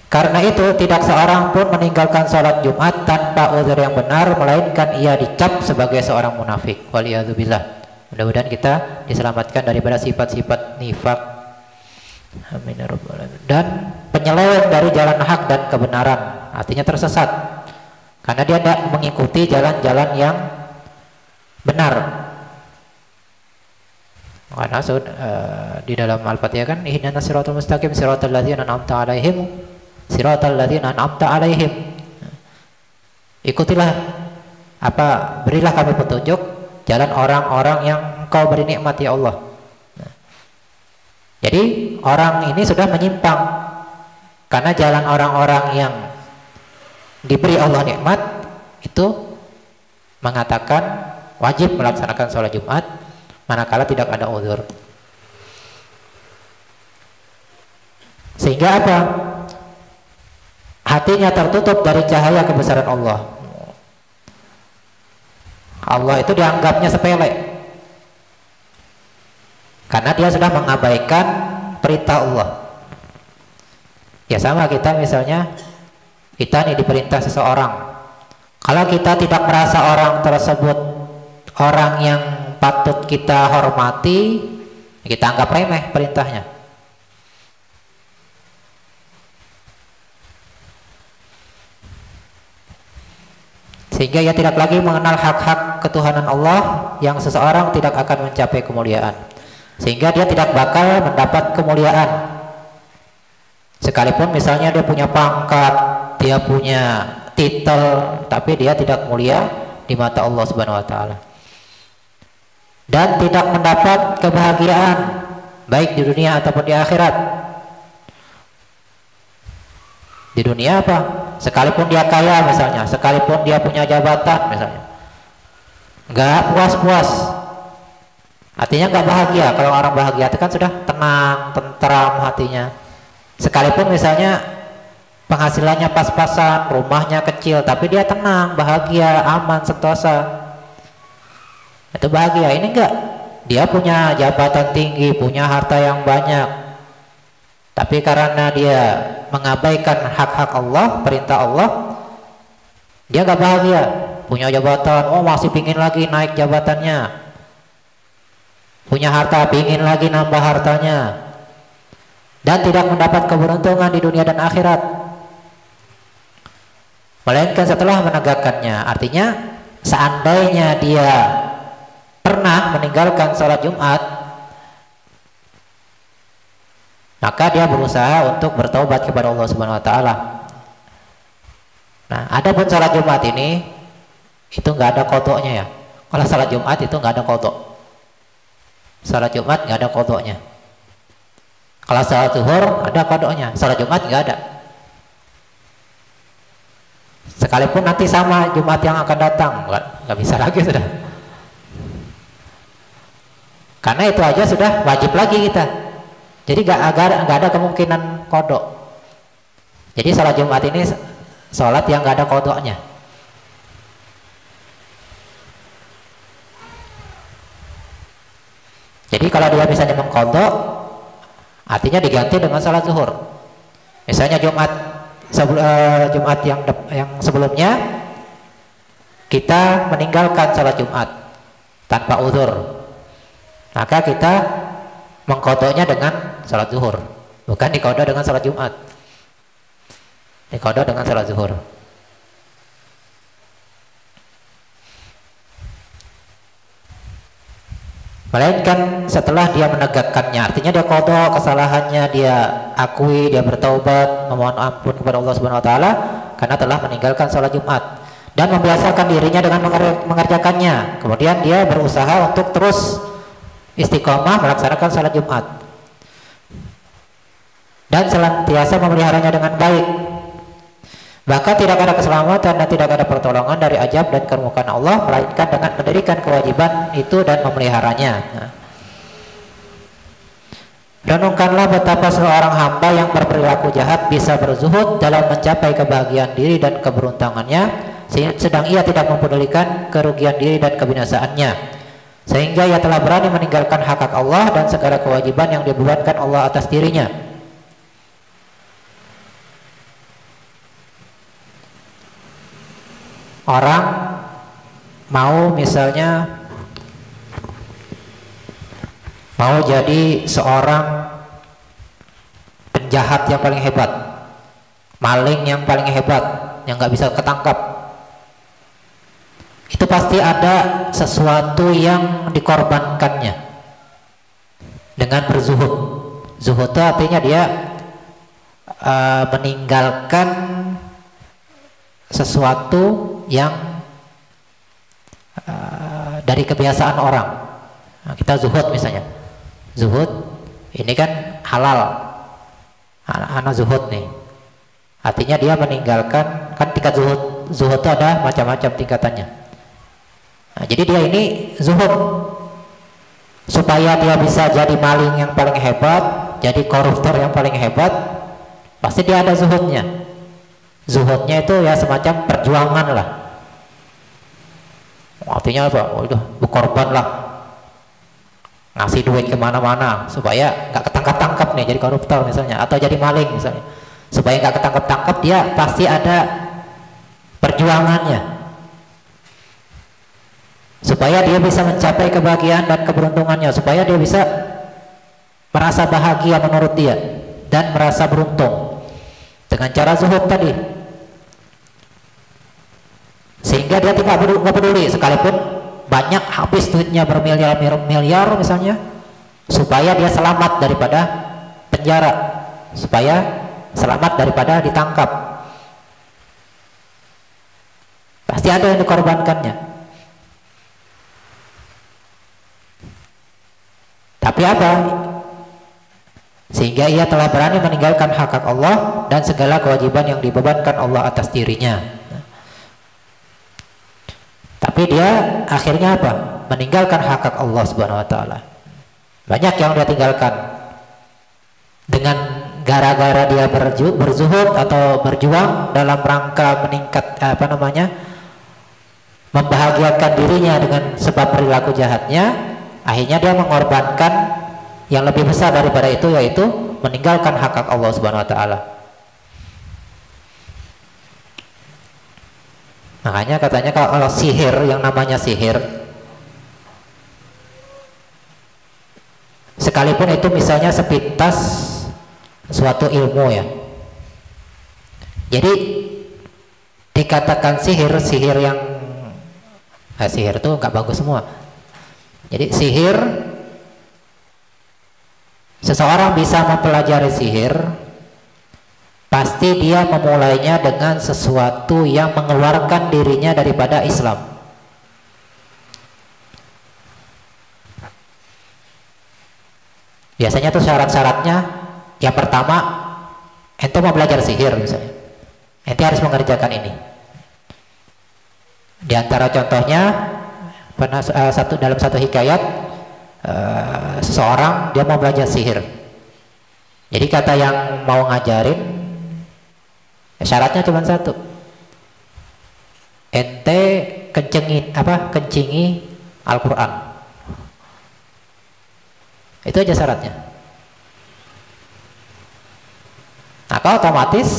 karena itu tidak seorang pun meninggalkan sholat Jumat tanpa uzur yang benar, melainkan ia dicap sebagai seorang munafik. Waliyadzubillah. Mudah-mudahan kita diselamatkan daripada sifat-sifat nifak. Amin ya rabbal alamin. Dan penyeleweng dari jalan hak dan kebenaran, artinya tersesat karena dia tidak mengikuti jalan-jalan yang benar. Karena di dalam Al-Fatihah kan ihdinas siratal mustaqim siratal ladzina an'amta 'alaihim siratal ladzina an'amta 'alaihim. Ikutilah berilah kami petunjuk jalan orang-orang yang Engkau beri nikmat ya Allah. Nah, jadi orang ini sudah menyimpang karena jalan orang-orang yang diberi Allah nikmat itu mengatakan wajib melaksanakan sholat Jumat manakala tidak ada uzur. Sehingga apa? Hatinya tertutup dari cahaya kebesaran Allah. Allah itu dianggapnya sepele karena dia sudah mengabaikan perintah Allah. Ya sama kita misalnya, kita nih diperintah seseorang, kalau kita tidak merasa orang tersebut orang yang patut kita hormati, kita anggap remeh perintahnya. Sehingga ia tidak lagi mengenal hak-hak ketuhanan Allah yang seseorang tidak akan mencapai kemuliaan. Sehingga dia tidak bakal mendapat kemuliaan. Sekalipun misalnya dia punya pangkat, dia punya titel, tapi dia tidak mulia di mata Allah Subhanahu wa taala. Dan tidak mendapat kebahagiaan baik di dunia ataupun di akhirat. Di dunia apa? Sekalipun dia kaya misalnya, sekalipun dia punya jabatan misalnya, nggak puas-puas. Artinya nggak bahagia. Kalau orang bahagia itu kan sudah tenang, tentram hatinya. Sekalipun misalnya penghasilannya pas-pasan, rumahnya kecil, tapi dia tenang, bahagia, aman, sentosa. Itu bahagia. Ini enggak. Dia punya jabatan tinggi, punya harta yang banyak, tapi karena dia mengabaikan hak-hak Allah, perintah Allah, dia nggak bahagia. Punya jabatan, oh masih pingin lagi naik jabatannya. Punya harta, pingin lagi nambah hartanya. Dan tidak mendapat keberuntungan di dunia dan akhirat, melainkan setelah menegakkannya. Artinya seandainya dia pernah meninggalkan sholat Jumat, maka dia berusaha untuk bertaubat kepada Allah Subhanahu wa taala. Nah, adapun sholat Jumat ini itu nggak ada qodoknya ya. Kalau sholat Jumat itu nggak ada qodok. Sholat Jumat nggak ada qodoknya. Kalau sholat zuhur ada qodoknya, sholat Jumat nggak ada. Sekalipun nanti sama Jumat yang akan datang, nggak bisa lagi sudah. Karena itu aja sudah wajib lagi kita. Jadi nggak ada kemungkinan kodok. Jadi sholat Jumat ini sholat yang nggak ada kodoknya. Jadi kalau dia misalnya mengkodok, artinya diganti dengan sholat zuhur. Misalnya Jumat yang sebelumnya kita meninggalkan sholat Jumat tanpa uzur, maka kita mengkodoknya dengan sholat zuhur, bukan dikodok dengan sholat Jumat, dikodok dengan sholat zuhur. Melainkan setelah dia menegakkannya, artinya dia kodok kesalahannya, dia akui, dia bertaubat, memohon ampun kepada Allah Subhanahu wa taala karena telah meninggalkan sholat Jumat dan membiasakan dirinya dengan mengerjakannya. Kemudian dia berusaha untuk terus istiqomah melaksanakan sholat Jumat dan senantiasa memeliharanya dengan baik. Bahkan tidak ada keselamatan dan tidak ada pertolongan dari ajab dan kemurkaan Allah, melainkan dengan mendirikan kewajiban itu dan memeliharanya. Nah, renungkanlah betapa seorang hamba yang berperilaku jahat bisa berzuhud dalam mencapai kebahagiaan diri dan keberuntungannya, sedang ia tidak mempedulikan kerugian diri dan kebinasaannya, sehingga ia telah berani meninggalkan hak-hak Allah dan segala kewajiban yang dibebankan Allah atas dirinya. Orang mau misalnya mau jadi seorang penjahat yang paling hebat, maling yang paling hebat, yang nggak bisa ketangkap, itu pasti ada sesuatu yang dikorbankannya dengan berzuhud. Zuhud itu artinya dia meninggalkan sesuatu yang dari kebiasaan orang. Nah, kita zuhud misalnya, zuhud ini kan halal, anak zuhud nih, artinya dia meninggalkan, kan tingkat zuhud itu ada macam-macam tingkatannya. Nah, jadi dia ini zuhud supaya dia bisa jadi maling yang paling hebat, jadi koruptor yang paling hebat, pasti dia ada zuhudnya. Zuhudnya itu ya semacam perjuangan lah. Artinya apa? Oh, udah berkorban lah, ngasih duit kemana-mana supaya nggak ketangkap-tangkap nih jadi koruptor misalnya, atau jadi maling misalnya, supaya nggak ketangkap-tangkap, dia pasti ada perjuangannya supaya dia bisa mencapai kebahagiaan dan keberuntungannya, supaya dia bisa merasa bahagia menurut dia dan merasa beruntung dengan cara zuhud tadi. Sehingga dia tidak peduli sekalipun banyak habis duitnya bermiliar-miliar misalnya, supaya dia selamat daripada penjara, supaya selamat daripada ditangkap. Mesti ada yang dikorbankannya. Tapi apa? Sehingga ia telah berani meninggalkan hak-hak Allah dan segala kewajiban yang dibebankan Allah atas dirinya. Tapi dia akhirnya apa? Meninggalkan hak-hak Allah Subhanahu wa taala. Banyak yang dia tinggalkan dengan gara-gara dia berzuhud atau berjuang dalam rangka meningkat membahagiakan dirinya dengan sebab perilaku jahatnya, akhirnya dia mengorbankan yang lebih besar daripada itu, yaitu meninggalkan hak-hak Allah Subhanahu wa taala. Makanya katanya kalau sihir, yang namanya sihir, sekalipun itu misalnya sepintas suatu ilmu ya, jadi dikatakan sihir yang sihir itu nggak bagus semua. Jadi sihir, seseorang bisa mempelajari sihir, pasti dia memulainya dengan sesuatu yang mengeluarkan dirinya daripada Islam. Biasanya tuh syarat-syaratnya, yang pertama, ente mau belajar sihir misalnya, ente harus mengerjakan ini. Di antara contohnya, dalam satu hikayat, seseorang dia mau belajar sihir. Jadi kata yang mau ngajarin, syaratnya cuma satu, ente kencingi Al-Quran. Itu aja syaratnya. Maka otomatis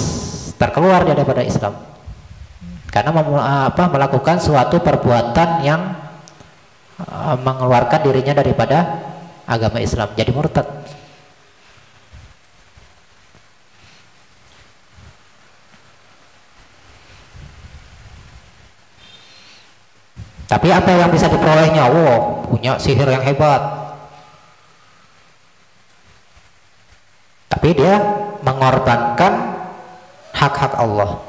terkeluar dia daripada Islam, karena melakukan suatu perbuatan yang mengeluarkan dirinya daripada agama Islam, jadi murtad. Tapi apa yang bisa diperolehnya? Wow, punya sihir yang hebat. Tapi dia mengorbankan hak-hak Allah.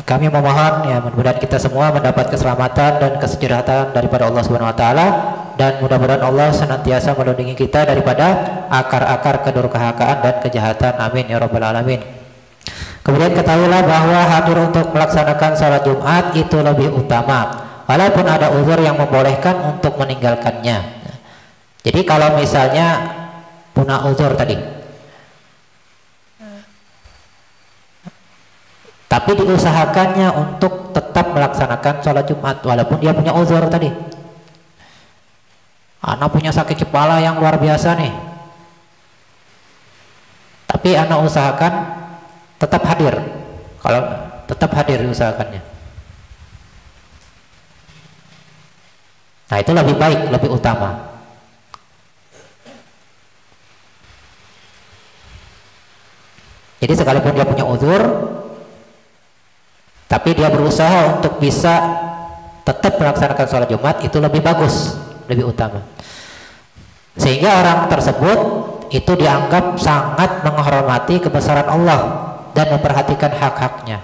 Kami memohon ya, mudah-mudahan kita semua mendapat keselamatan dan kesejahteraan daripada Allah Subhanahu wa taala, dan mudah-mudahan Allah senantiasa melindungi kita daripada akar-akar kedurhakaan dan kejahatan. Amin ya rabbal alamin. Kemudian ketahuilah bahwa hadir untuk melaksanakan salat Jumat itu lebih utama, walaupun ada uzur yang membolehkan untuk meninggalkannya. Jadi kalau misalnya punya uzur tadi, tapi diusahakannya untuk tetap melaksanakan sholat Jumat walaupun dia punya uzur tadi. Anak punya sakit kepala yang luar biasa nih, tapi anak usahakan tetap hadir. Kalau tetap hadir diusahakannya, nah itu lebih baik, lebih utama. Jadi sekalipun dia punya uzur, tapi dia berusaha untuk bisa tetap melaksanakan sholat Jumat, itu lebih bagus, lebih utama. Sehingga orang tersebut itu dianggap sangat menghormati kebesaran Allah dan memperhatikan hak-haknya,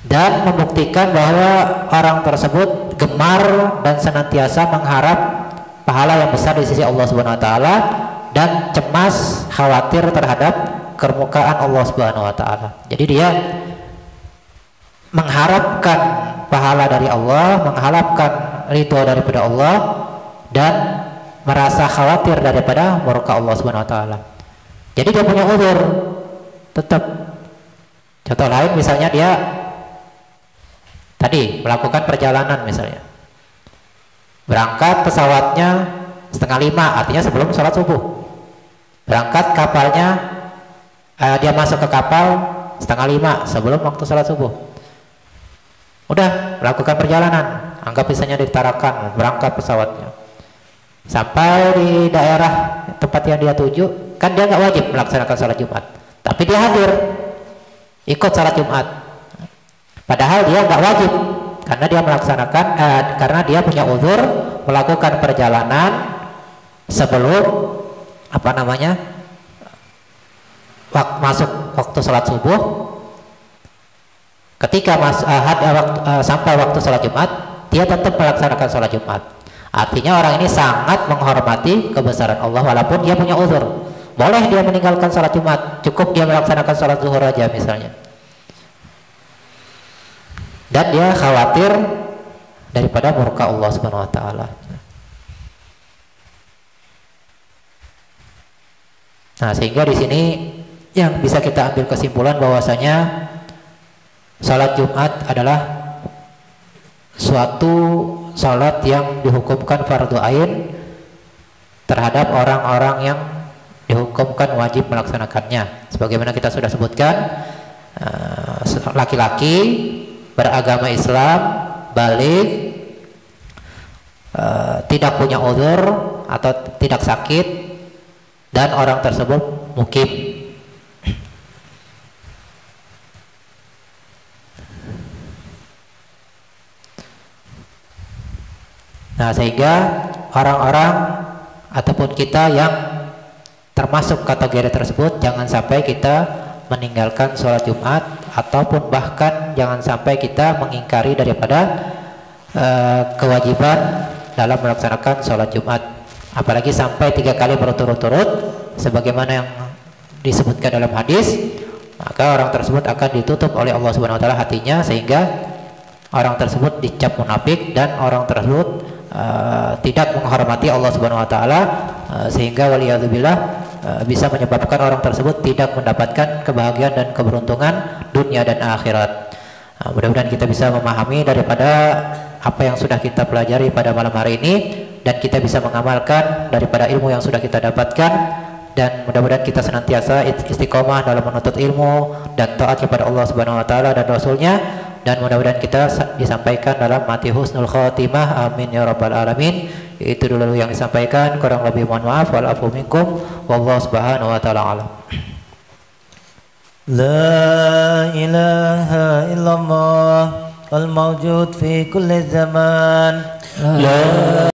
dan membuktikan bahwa orang tersebut gemar dan senantiasa mengharap pahala yang besar di sisi Allah Subhanahu wa taala, dan cemas khawatir terhadap kemurkaan Allah Subhanahu wa taala. Jadi dia mengharapkan pahala dari Allah, mengharapkan ridho daripada Allah, dan merasa khawatir daripada murka Allah Subhanahu wa taala. Jadi dia punya uzur tetap. Contoh lain misalnya dia tadi melakukan perjalanan, misalnya berangkat pesawatnya 4:30, artinya sebelum sholat subuh. Berangkat kapalnya, dia masuk ke kapal 4:30 sebelum waktu sholat subuh. Udah melakukan perjalanan, anggap misalnya di Tarakan, berangkat pesawatnya sampai di daerah tempat yang dia tuju, kan dia nggak wajib melaksanakan sholat Jumat, tapi dia hadir ikut sholat Jumat, padahal dia nggak wajib, karena dia melaksanakan karena dia punya uzur melakukan perjalanan sebelum masuk waktu sholat subuh, ketika sampai waktu sholat Jumat, dia tetap melaksanakan sholat Jumat. Artinya orang ini sangat menghormati kebesaran Allah walaupun dia punya uzur. Boleh dia meninggalkan sholat Jumat, cukup dia melaksanakan sholat zuhur aja misalnya. Dan dia khawatir daripada murka Allah Subhanahu wa taala. Nah, sehingga di sini yang bisa kita ambil kesimpulan bahwasanya sholat Jumat adalah suatu sholat yang dihukumkan fardu ain terhadap orang-orang yang dihukumkan wajib melaksanakannya. Sebagaimana kita sudah sebutkan, laki-laki beragama Islam, balik, tidak punya uzur atau tidak sakit, dan orang tersebut mukim. Nah, sehingga orang-orang ataupun kita yang termasuk kategori tersebut, jangan sampai kita meninggalkan sholat Jumat, ataupun bahkan jangan sampai kita mengingkari daripada kewajiban dalam melaksanakan sholat Jumat, apalagi sampai 3 kali berturut-turut sebagaimana yang disebutkan dalam hadis. Maka orang tersebut akan ditutup oleh Allah Subhanahu wa taala hatinya, sehingga orang tersebut dicap munafik dan orang tersebut tidak menghormati Allah Subhanahu wa taala, sehingga waliyadzubillah bisa menyebabkan orang tersebut tidak mendapatkan kebahagiaan dan keberuntungan dunia dan akhirat. Mudah-mudahan kita bisa memahami daripada apa yang sudah kita pelajari pada malam hari ini, dan kita bisa mengamalkan daripada ilmu yang sudah kita dapatkan, dan mudah-mudahan kita senantiasa istiqomah dalam menuntut ilmu dan taat kepada Allah Subhanahu wa taala dan Rasulnya, dan mudah-mudahan kita disampaikan dalam mati husnul khotimah, amin ya rabbal alamin. Itu dulu yang disampaikan, kurang lebih mohon maaf, wal afu minkum, wallahu subhanahu wa ta'ala alam. La ilaha illallah al mawjud fi kulli zaman. La